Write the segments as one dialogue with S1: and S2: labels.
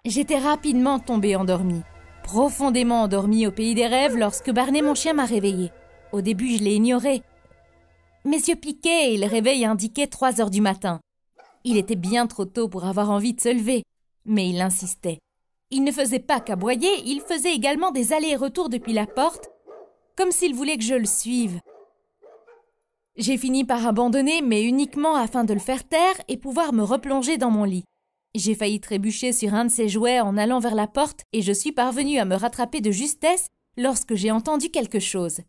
S1: J'étais rapidement tombée endormie, profondément endormie au pays des rêves lorsque Barney, mon chien, m'a réveillée. Au début, je l'ai ignoré. Mes yeux piquaient et le réveil indiquait 3 heures du matin. Il était bien trop tôt pour avoir envie de se lever, mais il insistait. Il ne faisait pas qu'aboyer, il faisait également des allers et retours depuis la porte, comme s'il voulait que je le suive. J'ai fini par abandonner, mais uniquement afin de le faire taire et pouvoir me replonger dans mon lit. J'ai failli trébucher sur un de ses jouets en allant vers la porte et je suis parvenue à me rattraper de justesse lorsque j'ai entendu quelque chose.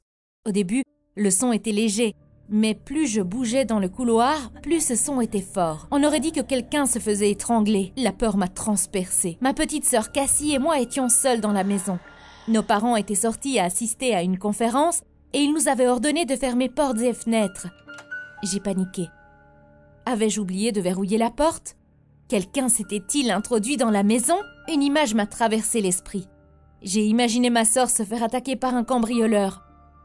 S1: Au début, le son était léger, mais plus je bougeais dans le couloir, plus ce son était fort. On aurait dit que quelqu'un se faisait étrangler. La peur m'a transpercée. Ma petite sœur Cassie et moi étions seuls dans la maison. Nos parents étaient sortis à assister à une conférence et ils nous avaient ordonné de fermer portes et fenêtres. J'ai paniqué. Avais-je oublié de verrouiller la porte ? Quelqu'un s'était-il introduit dans la maison ? Une image m'a traversé l'esprit. J'ai imaginé ma sœur se faire attaquer par un cambrioleur.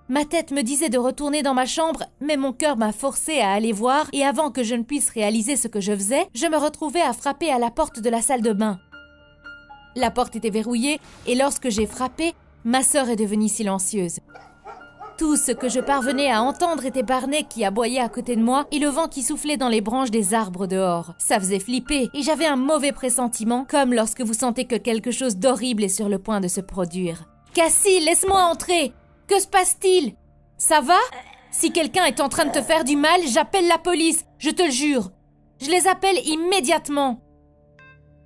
S1: Ma tête me disait de retourner dans ma chambre, mais mon cœur m'a forcé à aller voir et avant que je ne puisse réaliser ce que je faisais, je me retrouvais à frapper à la porte de la salle de bain. La porte était verrouillée et lorsque j'ai frappé, ma sœur est devenue silencieuse. Tout ce que je parvenais à entendre était Barney qui aboyait à côté de moi et le vent qui soufflait dans les branches des arbres dehors. Ça faisait flipper et j'avais un mauvais pressentiment, comme lorsque vous sentez que quelque chose d'horrible est sur le point de se produire. « Cassie, laisse-moi entrer ! Que se passe-t-il ? Ça va ? Si quelqu'un est en train de te faire du mal, j'appelle la police, je te le jure. Je les appelle immédiatement. »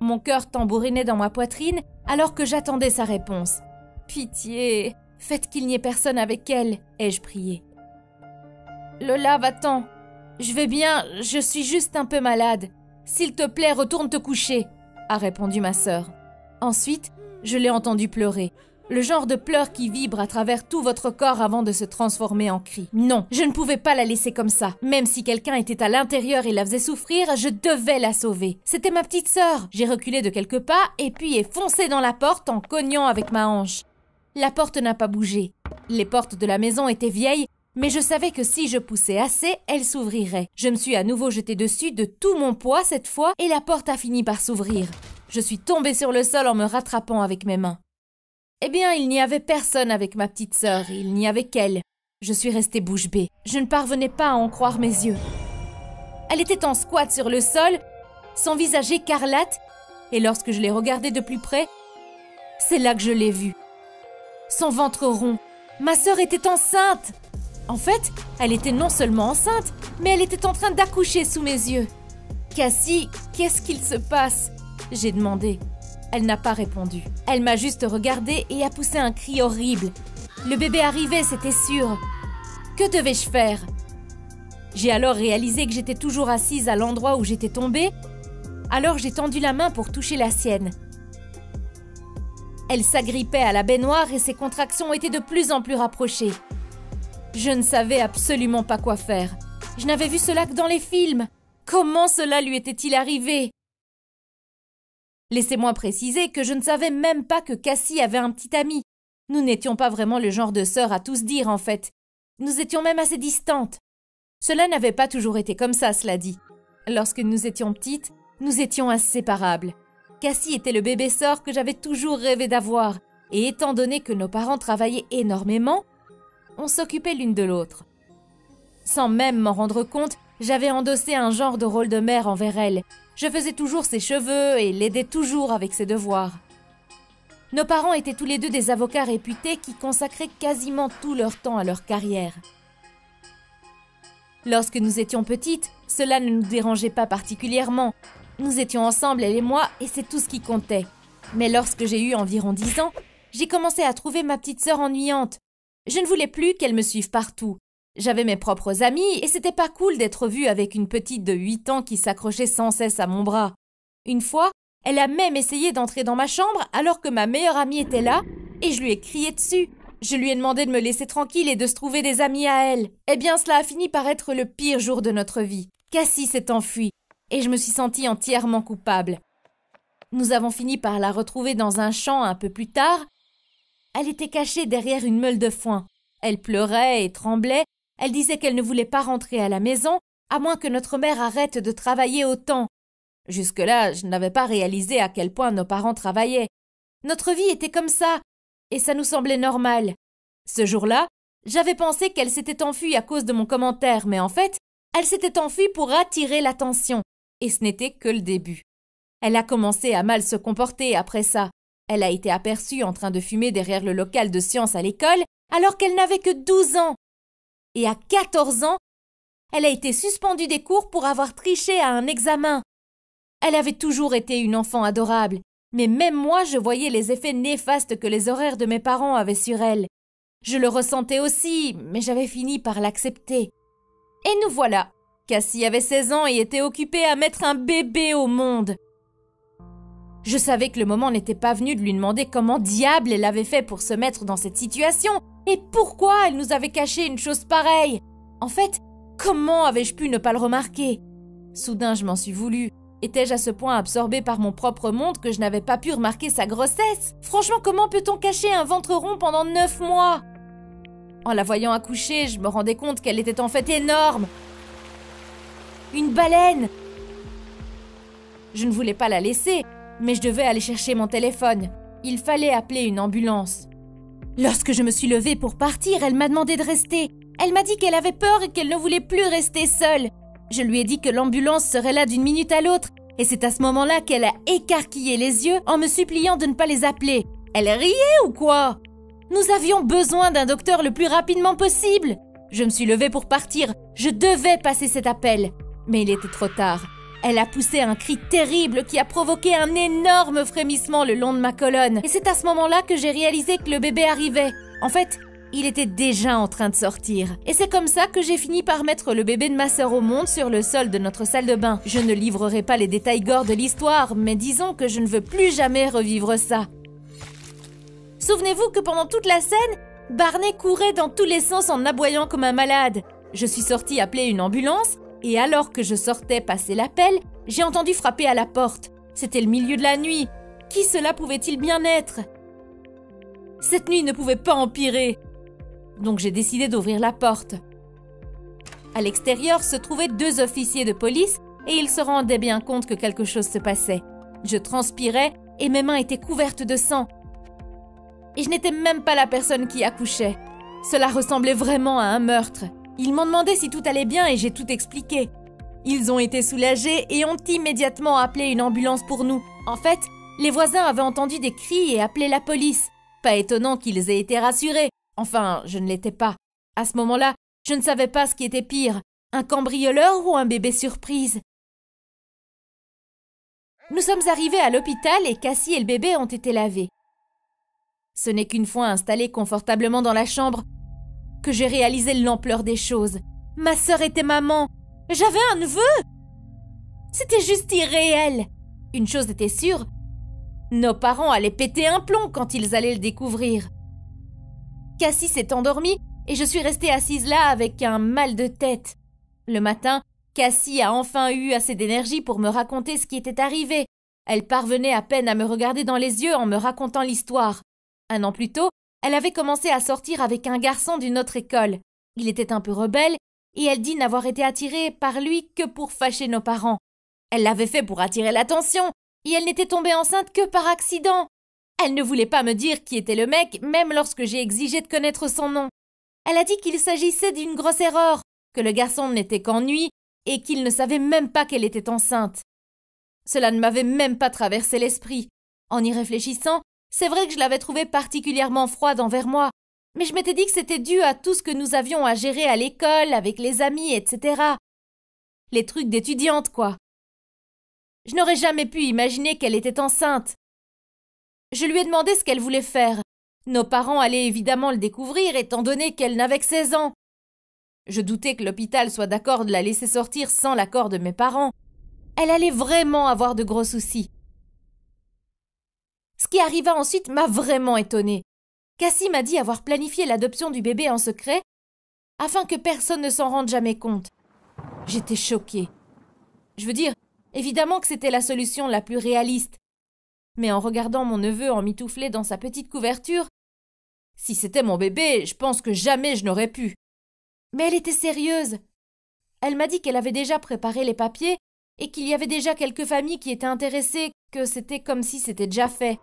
S1: Mon cœur tambourinait dans ma poitrine alors que j'attendais sa réponse. « Pitié ! Faites qu'il n'y ait personne avec elle, » ai-je prié. « Lola, va-t'en. Je vais bien, je suis juste un peu malade. S'il te plaît, retourne te coucher, » a répondu ma sœur. Ensuite, je l'ai entendue pleurer. Le genre de pleurs qui vibre à travers tout votre corps avant de se transformer en cri. Non, je ne pouvais pas la laisser comme ça. Même si quelqu'un était à l'intérieur et la faisait souffrir, je devais la sauver. C'était ma petite sœur. J'ai reculé de quelques pas et puis ai foncé dans la porte en cognant avec ma hanche. La porte n'a pas bougé. Les portes de la maison étaient vieilles, mais je savais que si je poussais assez, elles s'ouvriraient. Je me suis à nouveau jetée dessus de tout mon poids cette fois et la porte a fini par s'ouvrir. Je suis tombée sur le sol en me rattrapant avec mes mains. Eh bien, il n'y avait personne avec ma petite sœur, il n'y avait qu'elle. Je suis restée bouche bée. Je ne parvenais pas à en croire mes yeux. Elle était en squat sur le sol, son visage écarlate, et lorsque je l'ai regardée de plus près, c'est là que je l'ai vue. Son ventre rond. Ma sœur était enceinte. En fait, elle était non seulement enceinte, mais elle était en train d'accoucher sous mes yeux. « Cassie, qu'est-ce qu'il se passe ?» j'ai demandé. Elle n'a pas répondu. Elle m'a juste regardée et a poussé un cri horrible. Le bébé arrivait, c'était sûr. Que devais-je faire ? J'ai alors réalisé que j'étais toujours assise à l'endroit où j'étais tombée. Alors j'ai tendu la main pour toucher la sienne. Elle s'agrippait à la baignoire et ses contractions étaient de plus en plus rapprochées. Je ne savais absolument pas quoi faire. Je n'avais vu cela que dans les films. Comment cela lui était-il arrivé ? Laissez-moi préciser que je ne savais même pas que Cassie avait un petit ami. Nous n'étions pas vraiment le genre de sœurs à tout se dire, en fait. Nous étions même assez distantes. Cela n'avait pas toujours été comme ça, cela dit. Lorsque nous étions petites, nous étions inséparables. Cassie était le bébé sœur que j'avais toujours rêvé d'avoir, et étant donné que nos parents travaillaient énormément, on s'occupait l'une de l'autre. Sans même m'en rendre compte, j'avais endossé un genre de rôle de mère envers elle. Je faisais toujours ses cheveux et l'aidais toujours avec ses devoirs. Nos parents étaient tous les deux des avocats réputés qui consacraient quasiment tout leur temps à leur carrière. Lorsque nous étions petites, cela ne nous dérangeait pas particulièrement. Nous étions ensemble, elle et moi, et c'est tout ce qui comptait. Mais lorsque j'ai eu environ 10 ans, j'ai commencé à trouver ma petite sœur ennuyante. Je ne voulais plus qu'elle me suive partout. J'avais mes propres amis et c'était pas cool d'être vue avec une petite de 8 ans qui s'accrochait sans cesse à mon bras. Une fois, elle a même essayé d'entrer dans ma chambre alors que ma meilleure amie était là et je lui ai crié dessus. Je lui ai demandé de me laisser tranquille et de se trouver des amis à elle. Eh bien, cela a fini par être le pire jour de notre vie. Cassie s'est enfuie et je me suis sentie entièrement coupable. Nous avons fini par la retrouver dans un champ un peu plus tard. Elle était cachée derrière une meule de foin. Elle pleurait et tremblait. Elle disait qu'elle ne voulait pas rentrer à la maison, à moins que notre mère arrête de travailler autant. Jusque-là, je n'avais pas réalisé à quel point nos parents travaillaient. Notre vie était comme ça, et ça nous semblait normal. Ce jour-là, j'avais pensé qu'elle s'était enfuie à cause de mon commentaire, mais en fait, elle s'était enfuie pour attirer l'attention, et ce n'était que le début. Elle a commencé à mal se comporter après ça. Elle a été aperçue en train de fumer derrière le local de sciences à l'école, alors qu'elle n'avait que 12 ans. Et à 14 ans, elle a été suspendue des cours pour avoir triché à un examen. Elle avait toujours été une enfant adorable, mais même moi je voyais les effets néfastes que les horaires de mes parents avaient sur elle. Je le ressentais aussi, mais j'avais fini par l'accepter. Et nous voilà. Cassie avait 16 ans et était occupée à mettre un bébé au monde. Je savais que le moment n'était pas venu de lui demander comment diable elle avait fait pour se mettre dans cette situation et pourquoi elle nous avait caché une chose pareille. En fait, comment avais-je pu ne pas le remarquer? Soudain, je m'en suis voulu. Étais-je à ce point absorbée par mon propre monde que je n'avais pas pu remarquer sa grossesse? Franchement, comment peut-on cacher un ventre rond pendant 9 mois? En la voyant accoucher, je me rendais compte qu'elle était en fait énorme. Une baleine! Je ne voulais pas la laisser, mais je devais aller chercher mon téléphone. Il fallait appeler une ambulance. Lorsque je me suis levée pour partir, elle m'a demandé de rester. Elle m'a dit qu'elle avait peur et qu'elle ne voulait plus rester seule. Je lui ai dit que l'ambulance serait là d'une minute à l'autre, et c'est à ce moment-là qu'elle a écarquillé les yeux en me suppliant de ne pas les appeler. Elle riait ou quoi? Nous avions besoin d'un docteur le plus rapidement possible. Je me suis levée pour partir. Je devais passer cet appel. Mais il était trop tard. Elle a poussé un cri terrible qui a provoqué un énorme frémissement le long de ma colonne. Et c'est à ce moment-là que j'ai réalisé que le bébé arrivait. En fait, il était déjà en train de sortir. Et c'est comme ça que j'ai fini par mettre le bébé de ma sœur au monde sur le sol de notre salle de bain. Je ne livrerai pas les détails gore de l'histoire, mais disons que je ne veux plus jamais revivre ça. Souvenez-vous que pendant toute la scène, Barney courait dans tous les sens en aboyant comme un malade. Je suis sortie appeler une ambulance, et alors que je sortais passer l'appel, j'ai entendu frapper à la porte. C'était le milieu de la nuit. Qui cela pouvait-il bien être? Cette nuit ne pouvait pas empirer. Donc j'ai décidé d'ouvrir la porte. À l'extérieur se trouvaient 2 officiers de police et ils se rendaient bien compte que quelque chose se passait. Je transpirais et mes mains étaient couvertes de sang. Et je n'étais même pas la personne qui accouchait. Cela ressemblait vraiment à un meurtre. Ils m'ont demandé si tout allait bien et j'ai tout expliqué. Ils ont été soulagés et ont immédiatement appelé une ambulance pour nous. En fait, les voisins avaient entendu des cris et appelé la police. Pas étonnant qu'ils aient été rassurés. Enfin, je ne l'étais pas. À ce moment-là, je ne savais pas ce qui était pire, un cambrioleur ou un bébé surprise. Nous sommes arrivés à l'hôpital et Cassie et le bébé ont été lavés. Ce n'est qu'une fois installée confortablement dans la chambre que j'ai réalisé l'ampleur des choses. Ma sœur était maman. J'avais un neveu. C'était juste irréel. Une chose était sûre, nos parents allaient péter un plomb quand ils allaient le découvrir. Cassie s'est endormie et je suis restée assise là avec un mal de tête. Le matin, Cassie a enfin eu assez d'énergie pour me raconter ce qui était arrivé. Elle parvenait à peine à me regarder dans les yeux en me racontant l'histoire. 1 an plus tôt, elle avait commencé à sortir avec un garçon d'une autre école. Il était un peu rebelle et elle dit n'avoir été attirée par lui que pour fâcher nos parents. Elle l'avait fait pour attirer l'attention et elle n'était tombée enceinte que par accident. Elle ne voulait pas me dire qui était le mec, même lorsque j'ai exigé de connaître son nom. Elle a dit qu'il s'agissait d'une grosse erreur, que le garçon n'était qu'ennui et qu'il ne savait même pas qu'elle était enceinte. Cela ne m'avait même pas traversé l'esprit. En y réfléchissant, c'est vrai que je l'avais trouvée particulièrement froide envers moi, mais je m'étais dit que c'était dû à tout ce que nous avions à gérer à l'école, avec les amis, etc. Les trucs d'étudiante, quoi. Je n'aurais jamais pu imaginer qu'elle était enceinte. Je lui ai demandé ce qu'elle voulait faire. Nos parents allaient évidemment le découvrir, étant donné qu'elle n'avait que 16 ans. Je doutais que l'hôpital soit d'accord de la laisser sortir sans l'accord de mes parents. Elle allait vraiment avoir de gros soucis. Ce qui arriva ensuite m'a vraiment étonnée. Cassie m'a dit avoir planifié l'adoption du bébé en secret afin que personne ne s'en rende jamais compte. J'étais choquée. Je veux dire, évidemment que c'était la solution la plus réaliste. Mais en regardant mon neveu emmitouflé dans sa petite couverture, si c'était mon bébé, je pense que jamais je n'aurais pu. Mais elle était sérieuse. Elle m'a dit qu'elle avait déjà préparé les papiers et qu'il y avait déjà quelques familles qui étaient intéressées, que c'était comme si c'était déjà fait.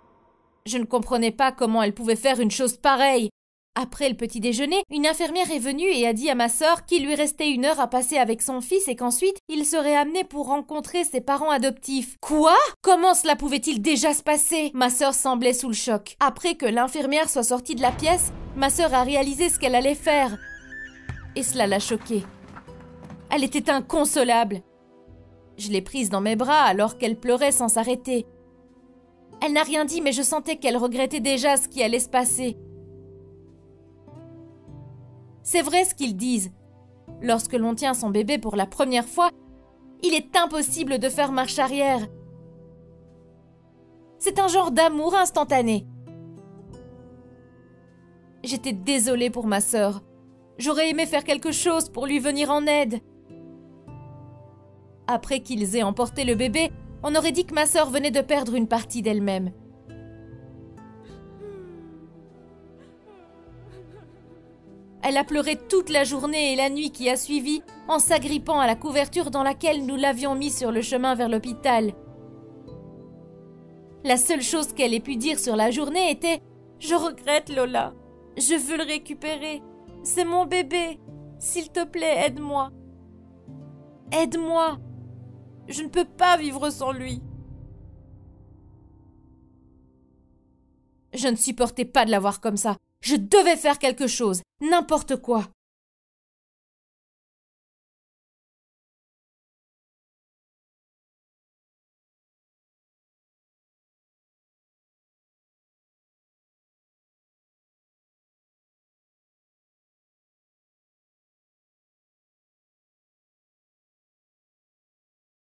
S1: Je ne comprenais pas comment elle pouvait faire une chose pareille. Après le petit déjeuner, une infirmière est venue et a dit à ma sœur qu'il lui restait 1 heure à passer avec son fils et qu'ensuite il serait amené pour rencontrer ses parents adoptifs. Quoi? Comment cela pouvait-il déjà se passer? Ma sœur semblait sous le choc. Après que l'infirmière soit sortie de la pièce, ma sœur a réalisé ce qu'elle allait faire. Et cela l'a choquée. Elle était inconsolable. Je l'ai prise dans mes bras alors qu'elle pleurait sans s'arrêter. Elle n'a rien dit, mais je sentais qu'elle regrettait déjà ce qui allait se passer. C'est vrai ce qu'ils disent. Lorsque l'on tient son bébé pour la première fois, il est impossible de faire marche arrière. C'est un genre d'amour instantané. J'étais désolée pour ma sœur. J'aurais aimé faire quelque chose pour lui venir en aide. Après qu'ils aient emporté le bébé, on aurait dit que ma sœur venait de perdre une partie d'elle-même. Elle a pleuré toute la journée et la nuit qui a suivi en s'agrippant à la couverture dans laquelle nous l'avions mis sur le chemin vers l'hôpital. La seule chose qu'elle ait pu dire sur la journée était « Je regrette, Lola. Je veux le récupérer. C'est mon bébé. S'il te plaît, aide-moi. Aide-moi. Je ne peux pas vivre sans lui. » Je ne supportais pas de la voir comme ça. Je devais faire quelque chose, n'importe quoi.